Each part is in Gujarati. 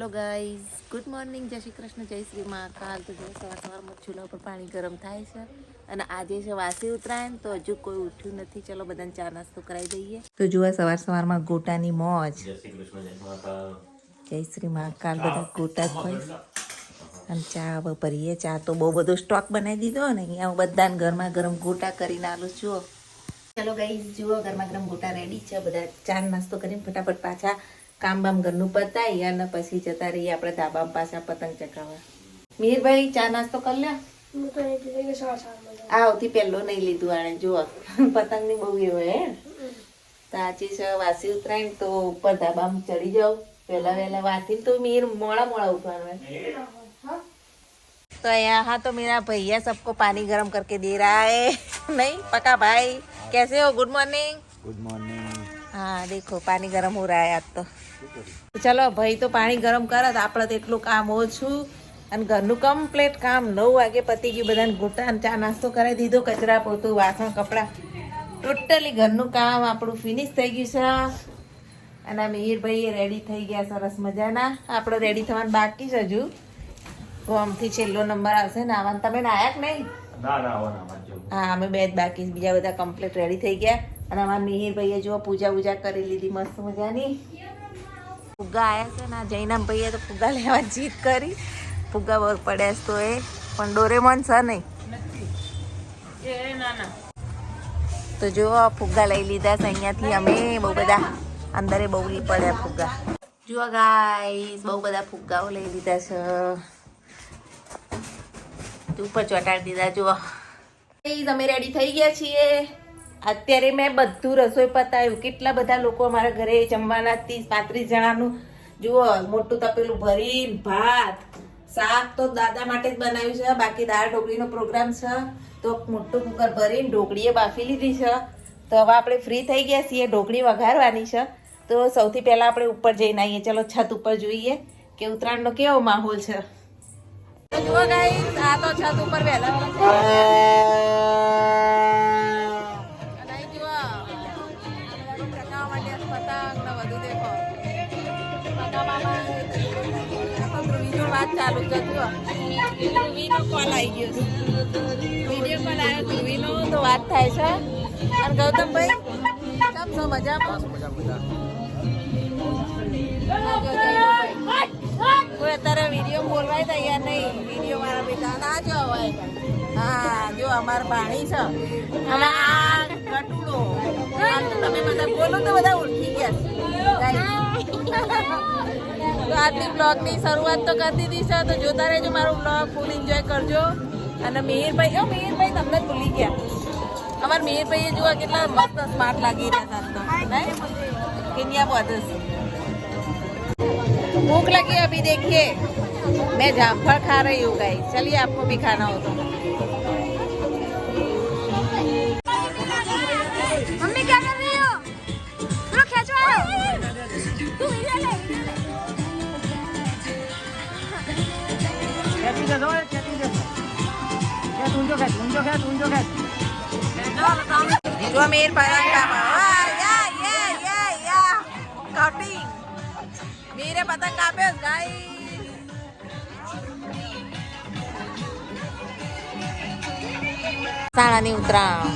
હેલો ગાઈઝ, ગુડ મોર્નિંગ, જય શ્રી કૃષ્ણ, જય શ્રી મહાકાલ. તો જો સવારમાં ચૂલા ઉપર પાણી ગરમ થાય છે અને આજે છે વાસી ઉત્તરાયણ, તો હજુ કોઈ ઉઠ્યું નથી. ચલો બધાને ચા નાસ્તો કરાવી દઈએ. તો જુઓ સવારમાં ગોટાની મોજ. જય શ્રી કૃષ્ણ, જય મહાકાલ. જય શ્રી મહાકાલ. બધા ગોટા ખોઈ અને ચા હવે ભરીએ. ચા તો બહુ બધો સ્ટોક બનાવી દીધો ને અહીંયા હું બધાને ગરમા ગરમ ગોટા કરીને આલું છું. ચલો ગાઈઝ, જુઓ ગરમા ગરમ ગોટા રેડી છે. બધા ચા નાસ્તો કરીને ફટાફટ પાછા કામ બામ ઘરનું પતાવી અને પછી જતા રહીએ આપણે ધાબામાં પાછા પતંગ ચગાવવા. મીરભાઈ ચા નાસ્તો કરી લ્યો. આવતી પહેલો નહીં લીધું આણે. જુઓ પતંગની બહુ એ હોય હે. તો આજે છે વાસી ઉત્તરાયણ, તો ઉપર ધાબામાં ચડી જાવ વહેલા વહેલા વાથી. તો મીર મોડા ઉઠવાનું હોય. तो यहाँ हाँ तो मेरा भैया सबको पानी गरम करके दे रहा है नहीं पका भाई, कैसे हो? Good morning. Good morning. हाँ देखो पानी गरम हो रहा है आज तो. चलो भाई તો પાણી ગરમ કરે તો આપણે તો એટલું કામ ઓછું અને ઘરનું કમ્પ્લીટ કામ 9 વાગે પતી ગયું. બધાને ગોટા ચા નાસ્તો કરાવી દીધો, કચરા પોતું વાસણ કપડાં ટોટલી ઘરનું કામ આપણું ફિનિશ થઈ ગયું છે. અને મિહિરભાઈ રેડી થઈ ગયા સરસ મજાના. આપણે રેડી થવાનું બાકી છે હજુ. આમથી છેલ્લો નંબર આવશે ને આવવાનું. તમે નાયા કે નહીં? હા અમે બે જ બાકી, બીજા બધા કમ્પ્લીટ રેડી થઈ ગયા. અને અમારા મિહિરભાઈએ જો પૂજા કરી લીધી મસ્ત મજાની. ફુગ્ગા આવ્યા છે ને જૈનામ ભાઈએ તો ફુગ્ગા લેવા જીત કરી. ફુગ્ગા બહુ પડ્યા તો એ પણ ડોરેમોન છે નહીં. તો જો ફુગ્ગા લઈ લીધા છે અહીંયાથી અમે. બહુ બધા અંદરે બહુ પડ્યા ફુગ્ગા. જુઓ ગાઈસ, બહુ બધા ફુગ્ગાઓ લઈ લીધા છે. ઉપર ચોટાડી દીધા. જુઓ અમે રેડી થઈ ગયા છીએ. અત્યારે મેં બધું રસોઈ પતાવ્યું. કેટલા બધા લોકો અમારા ઘરે જમવાના, 30-35 જણાનું. જુઓ મોટું તપેલું ભરીને ભાત શાક તો દાદા માટે જ બનાવ્યું છે. બાકી દાળ ઢોકળીનો પ્રોગ્રામ છે તો મોટું કુકર ભરીને ઢોકળીએ બાફી લીધી છે. તો હવે આપણે ફ્રી થઈ ગયા છીએ. ઢોકળી વઘારવાની છે. તો સૌથી પહેલાં આપણે ઉપર જઈને આવીએ. ચલો છત ઉપર જોઈએ કે ઉત્તરાયણનો કેવો માહોલ છે. જુઓ ગાઈસ, આ તો છત ઉપર વહેલા વાત ચાલુ છે. ધ્રુવીનો કોલ આવી ગયો છે. વિડીયો કોલ આવ્યો ધ્રુવીનો, તો વાત થાય છે. અને ગૌતમભાઈ કેમ છો? મજામાં? કોઈ અત્યારે વિડીયો બોલવાય તૈયાર નહીં. વિડીયો મારા બેટા ના જો હોય. હા જો અમારા પાણી છે અને આ ગટુડો. તમે બધા બોલો તો બધા ઓળખી ગયા. તો આજની બ્લોગની શરૂઆત તો કરી દીધી છે. તો જોતા રહેજો મારો બ્લોગ, ફૂલ એન્જોય કરજો. અને મિહિરભાઈ તમને જ ભૂલી ગયા. અમારા મિહિરભાઈએ જોવા કેટલા મસ્ત સ્માર્ટ લાગી રહ્યા હતા. કેન્યા બોધસ भूख लगी अभी देखिए मैं जामफल खा रही हूँ गाइस. चलिए आपको भी खाना हो तो. मम्मी क्या कर रही हो? लो खींचो. तू इधर ले. कैसी दे दो, कैसी दे दो. क्या तुम जो क्या. जो मेरे पास या कटिंग मेरे पतंग कापे गाइस. શાળાની ઉત્તરાયણ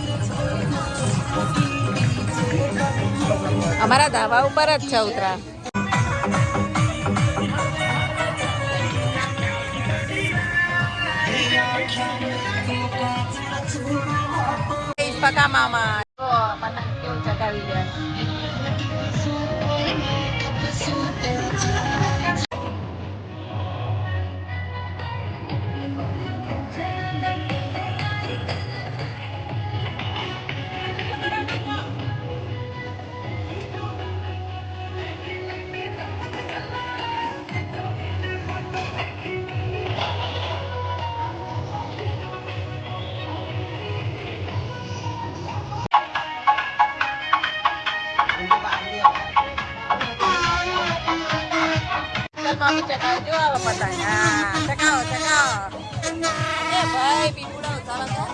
અમારા ધાબા ઉપર જ છે ઉત્તરાયણ. પકા મામા પતંગ કેવું ચગાવી જાય. ચકાવજો આવો પતંગ. હા ચકાવો. એ ભાઈ પીપુડા ઉતારો તો.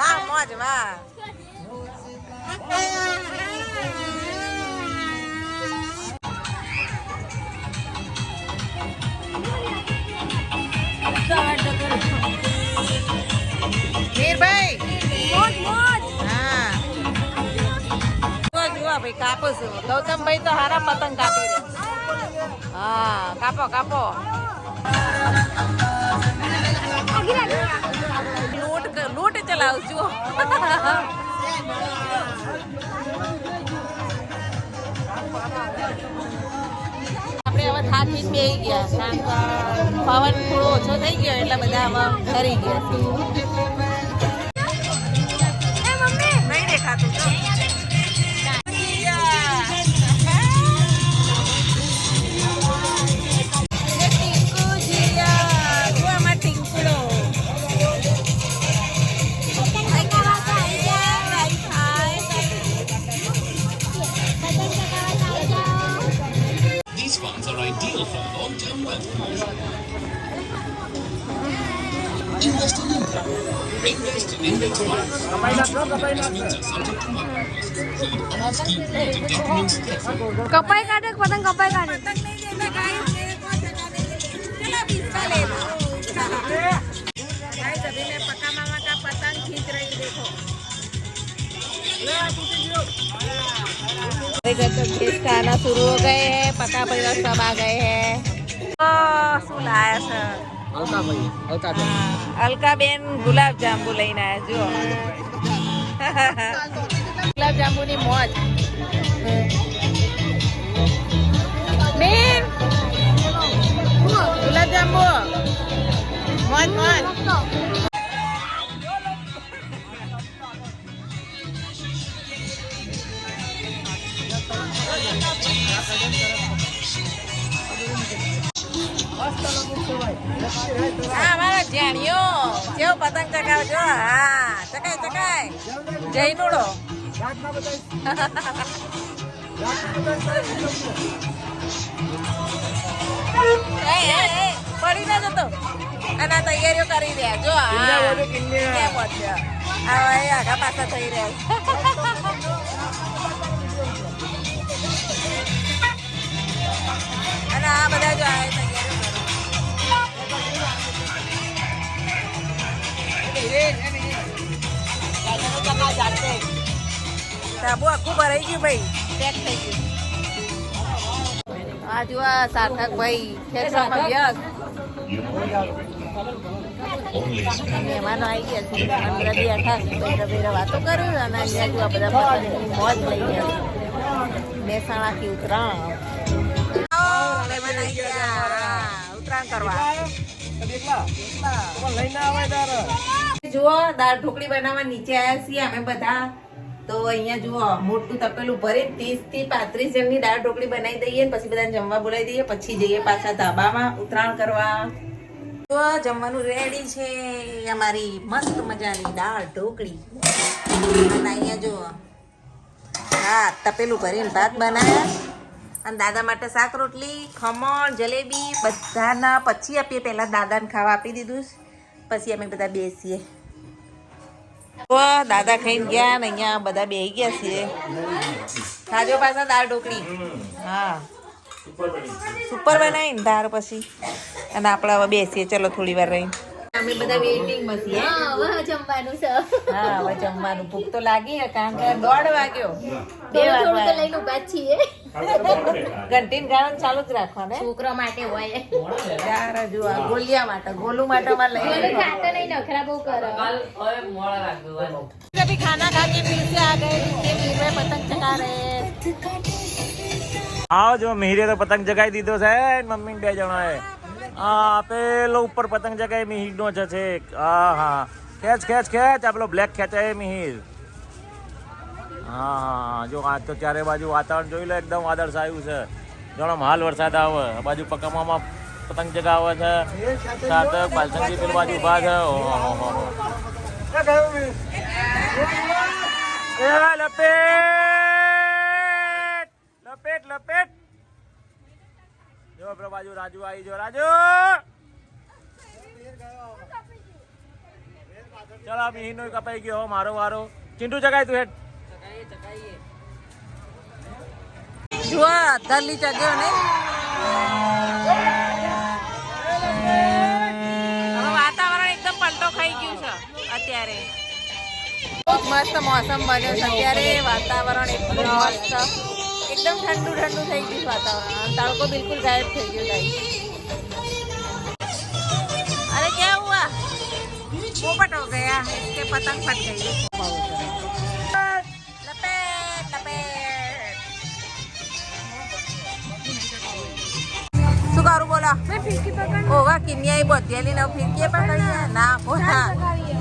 વાહ મોજ વાહ. ભાઈ કાપું છું. ગૌતમભાઈ તો હારા પતંગ કાપી રહ્યા. હા કાપો કાપો. લૂંટ ચલાવું છું. આપણે હવે થાકી જ બેસી ગયા કારણ કે પવન થોડો ઓછો થઈ ગયો એટલે બધા હવે ફરી ગયા છે. નહીં દેખાતું જો. These funds are ideal for long-term wealth creation. Invest in India. Invest in index funds. Mutual investments are subject to market risks. Read all scheme-related documents carefully. કપાઈ કાઢે પતંગ કપાઈ કાઢે પતંગ નહીં દેતા ગાઈસ मेरे को चला चला 20 का ले लो गाइस अभी मैं पक्का मामा का पतंग खींच रही देखो घर तो गेस्ट आना शुरू हो गए हैं पक्का परिवार सब आ गए हैं શું લાયા છે અલકાબેન ગુલાબ જાંબુ લઈને આવ્યા જો ગુલાબ જાંબુની મોજ બેન ગુલાબ જાંબુ મોજ મોજ હા મારા જાણ્યો કેવો પતંગ ચગાવજો હા ચકાય ચકાય જય નોડો પડી ના જતો અને આ તૈયારીઓ કરી રહ્યા જો આગા પાછા થઈ રહ્યા અને આ બધા જો આ સાબુ આખું ભરાઈ ગયું ભાઈ પેક થઈ ગયું આ જો સાર્થક ભાઈ ખેતરમાં વ્યસ્ત મહેમાનો આવી ગયા છે બધા બેઠા બેઠા વાતો કર્યું અને અહીંયા જો બધા મોજ લઈ ગયા મહેસાણાથી ઉત્તરાયણ કરવા જુઓ દાળ ઢોકળી બનાવવા નીચે આવ્યા છીએ અમે બધા તો અહીંયા જુઓ મોટું તપેલું ભરી 30 થી 35 જણની દાળ ઢોકળી બનાવી દઈએ પછી બધાને જમવા બોલાવી દઈએ પછી જઈએ પાછા ધાબામાં ઉત્તરાયણ કરવા તો જમવાનું રેડી છે અમારી મસ્ત મજાની દાળ ઢોકળી અને અહીંયા જુઓ હા તપેલું ભરીને ભાત બનાવ્યા અને દાદા માટે શાક રોટલી ખમણ જલેબી બધાના પછી આપીએ પહેલાં દાદાને ખાવા આપી દીધું પછી અમે બધા બેસીએ દાદા ખાઈને ગયા ને અહીંયા બધા બેસી ગયા છીએ ખાજો પાછા દાળ ઢોકળી હા સુપર બનાવી ને દાળ પછી અને આપણે હવે બેસીએ ચલો થોડી વાર રહીને અમે બધા વેઇટિંગમાં છીએ જમવાનું છે હા હવે જમવાનું ભૂખ તો લાગી કારણ કે 1:30 વાગ્યો 2 વાગ્યા લઈને ઉભા છીએ ઘંટીને ગાળણ ચાલુ જ રાખવાને છોકરા માટે હોય યાર જો આ ગોલિયા માટે ગોલુ માટે માં લઈ ખાતા નહીં નખરા બહુ કરે अभी खाना खा के फिर से आ गए ये वीर में पतंग चगा रहे आओ जो मिहिरे तो पतंग जगाई દીધો છે મમ્મી બે જણા એ આ પેલો ઉપર પતંગ જગાઈ મિહિર નો છે હા હા ખેંચ ખેંચ ખેંચ આ પેલો બ્લેક ખેંચાય મિહિર હા જો આ તો ચારે બાજુ વાતાવરણ જોઈ લો એકદમ વાદળ છાયું છે જાણો હાલ વરસાદ આવે આ બાજુ પકામાં પતંગ જગાવે છે સાતક પાલસંગી પેલી બાજુ ઉભા છે ઓહો લપેટ લપેટ લપેટ જો પેલો બાજુ રાજુ આવી જો રાજુ ચલો મિહિનો કપાઈ ગયો મારો વારો ચિંટુ જગાય તું હેડ જુઓ ધરલી ચગ્યો ને વાતાવરણ એકદમ પલટો ખાઈ ગયું છે અત્યારે મસ્ત મોસમ બન્યો છે અત્યારે વાતાવરણ એટલું મસ્ત એકદમ ઠંડુ ઠંડુ થઈ ગયું વાતાવરણ અને તડકો બિલકુલ ગાયબ થઈ ગયો ગાઈસ अरे क्या हुआ पोपट हो गया इसके पतंग फट गई लपेट लपेट શું કરું બોલો ઓવા કિન્યાઈ બોધેલી ને ફિરકી પકડી ના કોના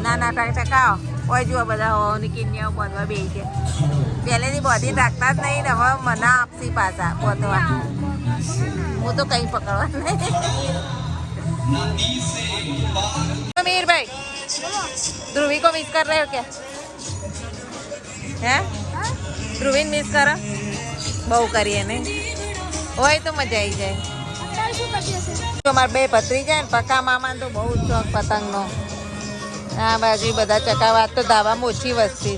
ના ના ટકાવ ઓય જુઓ બધા હોની કિન્યાઓ બોધવા બેહી છે પહેલેથી બોધી રાખતા જ નહીં ને હવે મને આપસી પાછા બોધવા હું તો કઈ પકડવા नहीं मीर भाई ध्रुवी को मिस कर रहे हो क्या हैं ध्रुवी मिस करो बहु करिए ने वही तो मजा आई जाए हमारे बे भत्रीजा ने पक्का मामा तो बहुत शौक पतंग नो हाँ बाजू बधा चकावा तो धाबा में ओછી वस्ती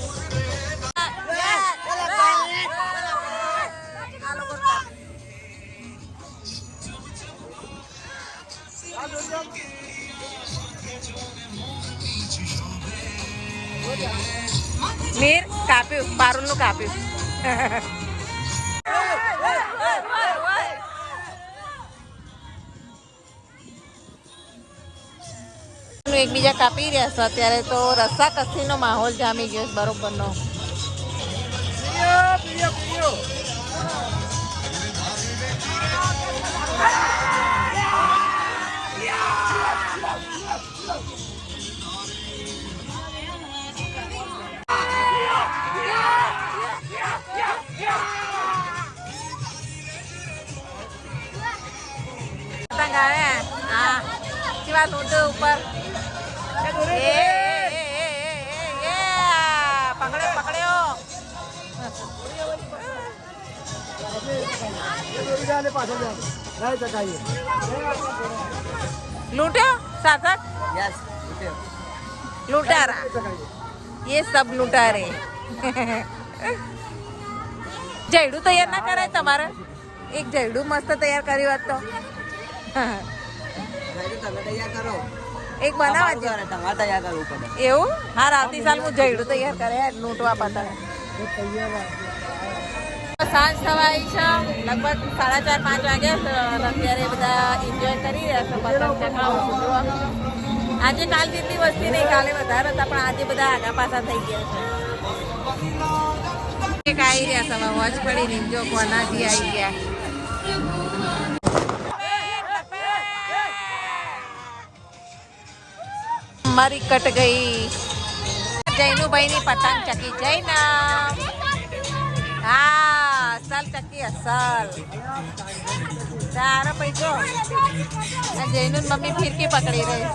मीर काप्યું પારુલનું કાપ્યું એકબીજા કાપી રહ્યા છે અત્યારે તો રસ્સા કસીનો માહોલ જામી ગયો છે બરોબરનો पतंग आए हाँ सिवा ऊँचे ऊपर पकड़े पकड़े हो लूटे सार्थक लूटारा ये सब लूटारे जयडू तैयार ना करे તમારે એક જયડુ મસ્ત તૈયાર કરી વાત તો એક બનાવવા જ તમારે તૈયાર કરવું પડે એવું હા આવતી સાલ હું જયડું તૈયાર કરે લૂંટવા પતંગ સાંજ થવા આવી છે લગભગ 4:30-5 વાગ્યા છે અત્યારે બધા એન્જોય કરી રહ્યા છે પતંગ ચગાવો આજે કાલ જેટલી વસ્તી નહીં કાલે વધારે હતા પણ આજે બધા આગા પાછા થઈ ગયા છે એક આવી રહ્યા છે વોચ પડી ને જો કોનાથી આવી ગયા મારી કટ ગઈ જૈનુભાઈ ની પતંગ ચકી જૈના હા અસલ ચકી અસલ સારા પૈસો જૈનુ મમ્મી ફિરકી પકડી રહી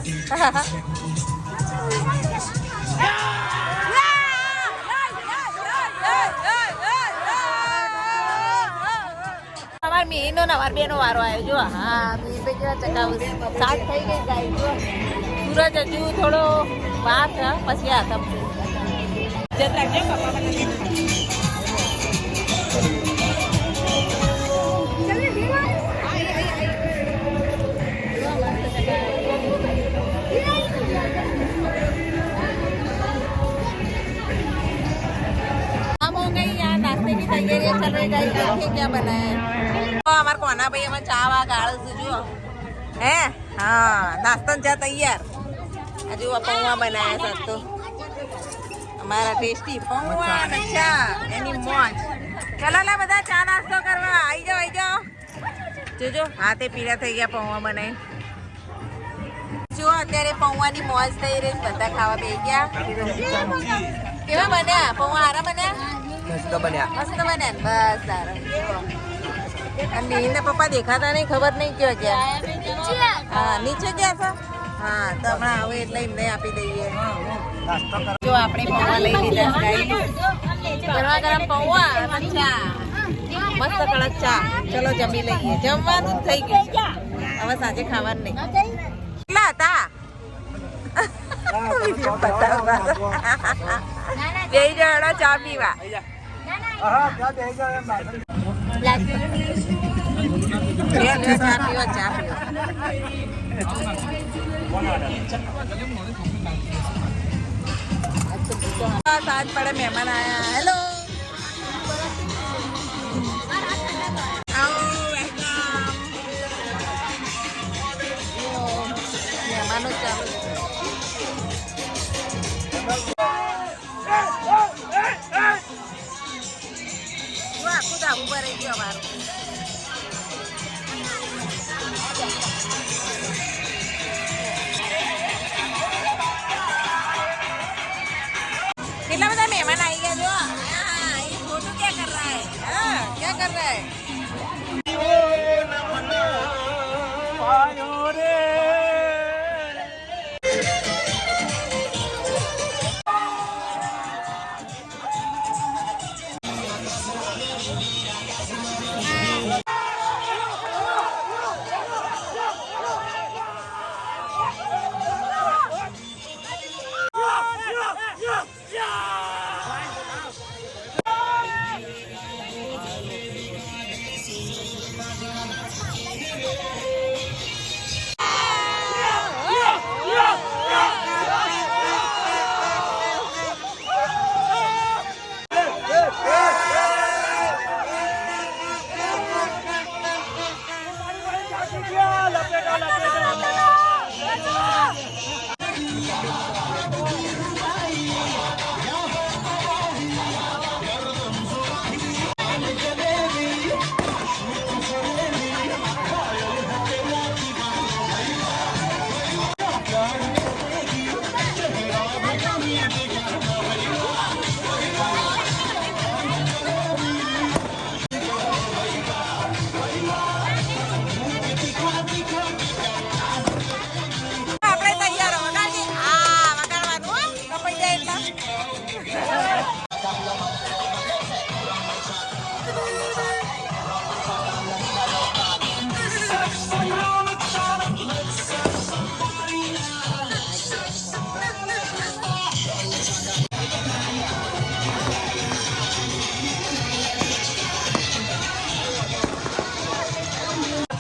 અમાર મીનો ને અમાર બેનો વારો આવ્યો જો હા મીન ભાઈ કેવા ચકાવું સાત થઈ ગઈ ગાય જો सूरज हजू थोड़ो बात है પછી આ તમ हम हो गई यहाँ नाश्ते की तैयारी चल रही गाइस देखिए क्या बनाया है तो हमारे कोना भाई हमें चावा गाड़ जो है हाँ नाश्ता चा तैयार हजू पौवा बनाया सब तो हमारा टेस्टी पौवा ने चા એની મોજ ચલો લા બધા ચા નાસ્તો કરવા આવી જાઓ જોજો હાથે પીળા થઈ ગયા પૌવા બનાવી જો અત્યારે પૌવાની મોજ થઈ રહી બધા ખાવા બેસી ગયા કેવા બન્યા પૌવા હારા બન્યા મસ્ત બન્યા બસ સારા અને નીને પપ્પા દેખાતા નહીં ખબર નહીં ક્યાં ગયા હા નીચે ગયા છો હા તો હમણાં આવે એટલે એમને આપી દઈએ જો આપણે પૌવા લઈ લીધા ગરમા ગરમ પૌવા અને ચા મસ્ત કડક ચા ચલો જમી લઈએ જમવાનું જ થઈ ગયું હવે સાંજે ખાવાનું નહીં કેટલા હતા બે જણા ચા પીવા ચા પીવો સાંજ પડે મહેમાન આયા. હેલો આવો વેલકમ. મહેમાનો ચાલુ આખું ધાબુ ભરાઈ ગયું અમારું. कितना बड़ा मेहमान आई गया जो ये फोटो क्या कर रहा है क्या कर रहा है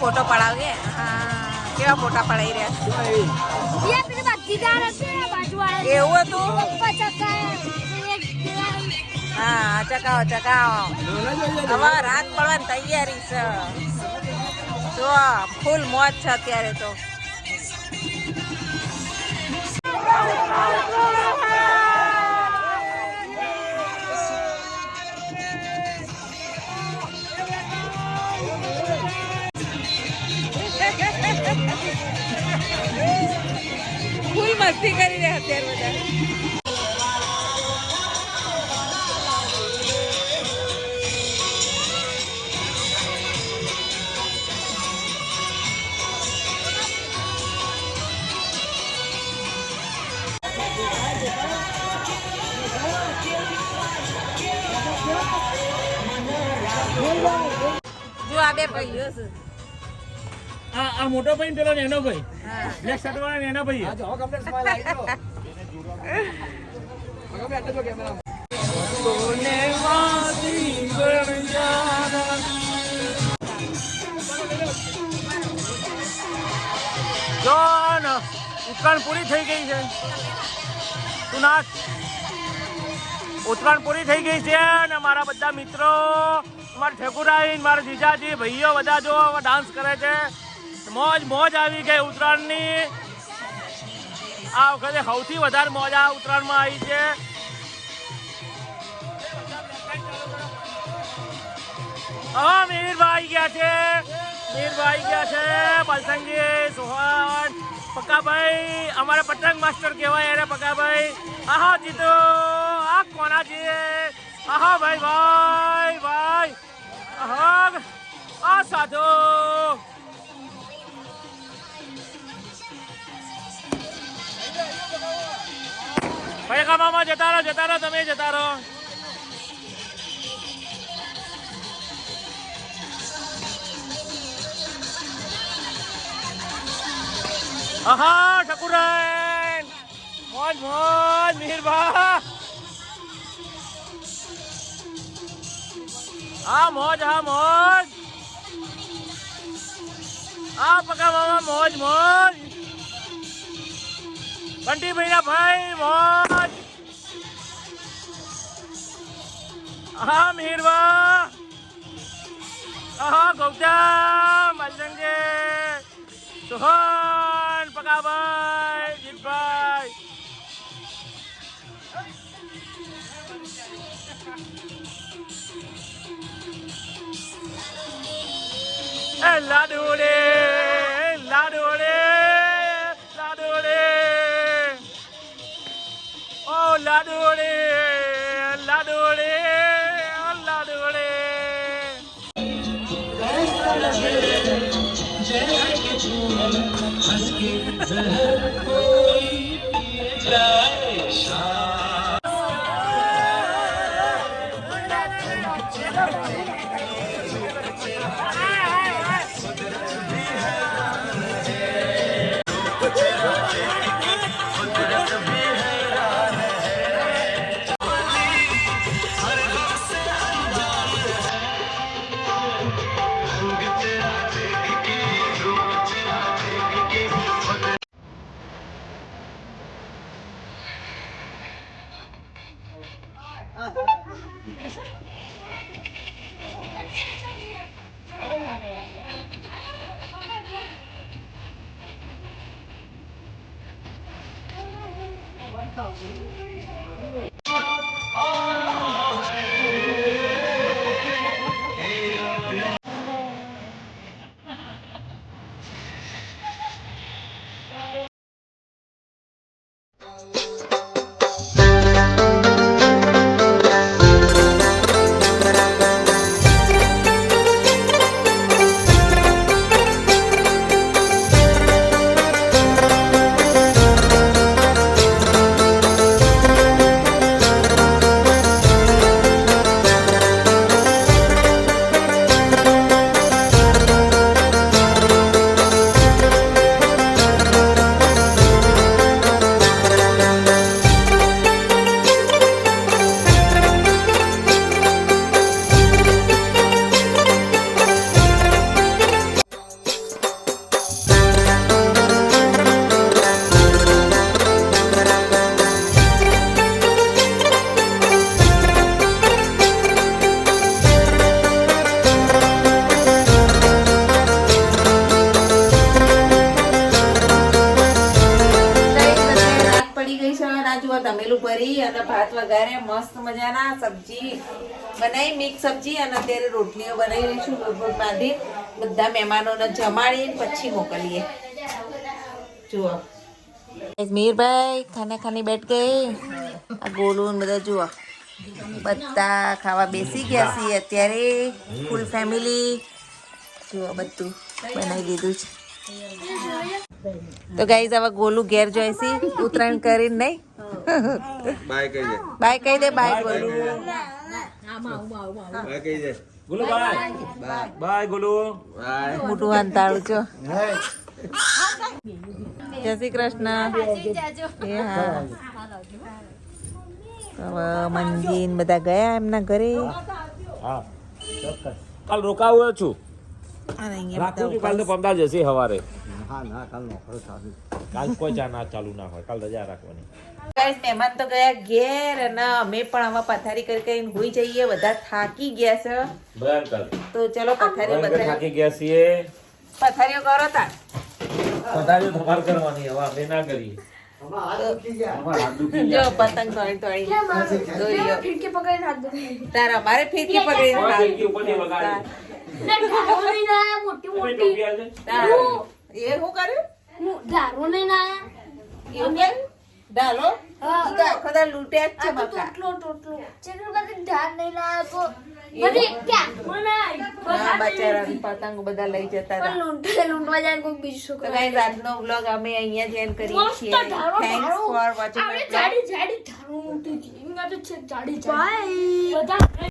फोटो पड़ाओगे हाँ केवा फोटा पड़ाई रहा ये फिर बाजीदार હશે બાજુવાળા એવું હતું પપ્પા ચકાય હા ચકાવો ચકાવો હવે રાત પડવાની તૈયારી છે જો ફૂલ મોજ છે અત્યારે તો ફૂલ મસ્તી કરી રહ્યા અત્યારે બધા જો આ બે ભાઈઓ છે આ મોટો ભાઈ પેલો નેનો ભાઈ હા બ્લેક શર્ટ વાળા નેનો ભાઈ જો ઉત્તરાયણ પૂરી થઈ ગઈ છે તું નાચ ઉત્તરાયણ પૂરી થઈ ગઈ છે અને મારા બધા મિત્રો મારા ઠેકુરાઈ મારા જીજાજી ભાઈઓ બધા જો ડાન્સ કરે છે મોજ મોજ આવી ગઈ ઉત્તરાયણની આ વખતે સૌથી વધારે મોજ આ ઉત્તરાયણમાં આવી છે હા મીરભાઈ ગયા છે બલસંગી સોહન પક્કાભાઈ અમારા પતંગ માસ્ટર કહેવાય એને પક્કાભાઈ આહા જીતો આ કોના છે આહા ભાઈ ભાઈ ભાઈ આહા આ સાધુ ભાઈ કામામાં જતા રહો તમે જતા રહો આહા ઠકુરાન મોજ મોજ મિહિરભા હા મોજ આ પકા મામા મોજ બંટીભાઈ ના ભાઈ મોજ આહા મિહિરવા, આહા ગૌતમ, મલંગે, સોહન, પકાભાઈ, જીતભાઈ. એ લાડુડે, લાડુડે, લાડુડે, ઓ લાડુડે, લાડુડે, ઓ લાડુડે. તમેલું ભરી અને ભાત વઘારે મસ્ત મજાના સબ્જી બનાવી, મિક્સ સબ્જી, અને અત્યારે રોટલીઓ બનાવી લઈશું. લોટ બાંધી બધા મહેમાનોને જમાડીને પછી મોકલીએ. જુઓ મીરભાઈ ખાના ખાની બેઠ ગઈ. આ ગોલું ને બધા જુઓ બધા ખાવા બેસી ગયા છીએ અત્યારે. ફૂલ ફેમિલી જુઓ બધું બનાવી લીધું છે. તો ગાઈઝ હવે ગોલું ઘેર જોઈશી ઉત્તરાયણ કરીને નહીં. બાય કહી દે, બાય કહી દે, બાય ગોલું. બાય કહી દે, ગુલુ બાય, બાય ગુલુ. બાય. મોટું અંતાળું છો. જય શ્રી કૃષ્ણ. એ હા હવે મંજીન બધા ગયા એમના ઘરે. હા કાલ રોકાવું છું, અને અહીંયા રાખું છું. કાલ તો બધા પમદાર જશે સવારે. હા ના કાલ નોકરો ચાલુ. કાલ કોઈ ચા ના ચાલુ ના હોય, કાલ રજા રાખવાની. ગાઈસ મહેમાન તો ગયા ઘેર અને અમે પણ હવે પથારી કરી કરીને હોઈ જઈએ. બધા થાકી ગયા છે ભયંકર તો ચલો પથારી ભયંકર બધા થાકી ગયા છીએ. પથારીઓ કરો તા. પથારીઓ તમારે કરવાની, હવે અમે ના કરીએ. અમારા હાથ દુખી જો ગયા. પતંગ તોડી તોડી દોરીઓ. ફિરકી પકડીને હાથ દો. તાર અમારે ફિરકી પકડીને હવે ખાવી. ફિરકી ઉપરથી વગાડી. ધારો લઈને આયા મોટી તમે મોટી. ટોપી આલજે. તાર એ શું કર્યું? ધારો લઈને આયા. એવું કેમ? ડાલો હા. ઈ તો આખો દાડો લૂંટ્યા જ છે બકા. ટોટલો. ચેકર કરતી ધાર નહીં લાયા તો. બધી ક્યાં? મને હા બચારા પતંગ બધા લઈ જતા હતા. લૂંટવા જાય કોઈ બીજું શું તો કરે? ગાઈસ આજનો વ્લોગ અમે અહીંયા જ એન્ડ કરીએ મસ્ત છીએ. ધારો, થેન્ક્સ ધારો. For watching. આપણે જાડી જાડી ધારો મોટી હતી. એમાં તો છે જાડી જાડી. બાય. બધા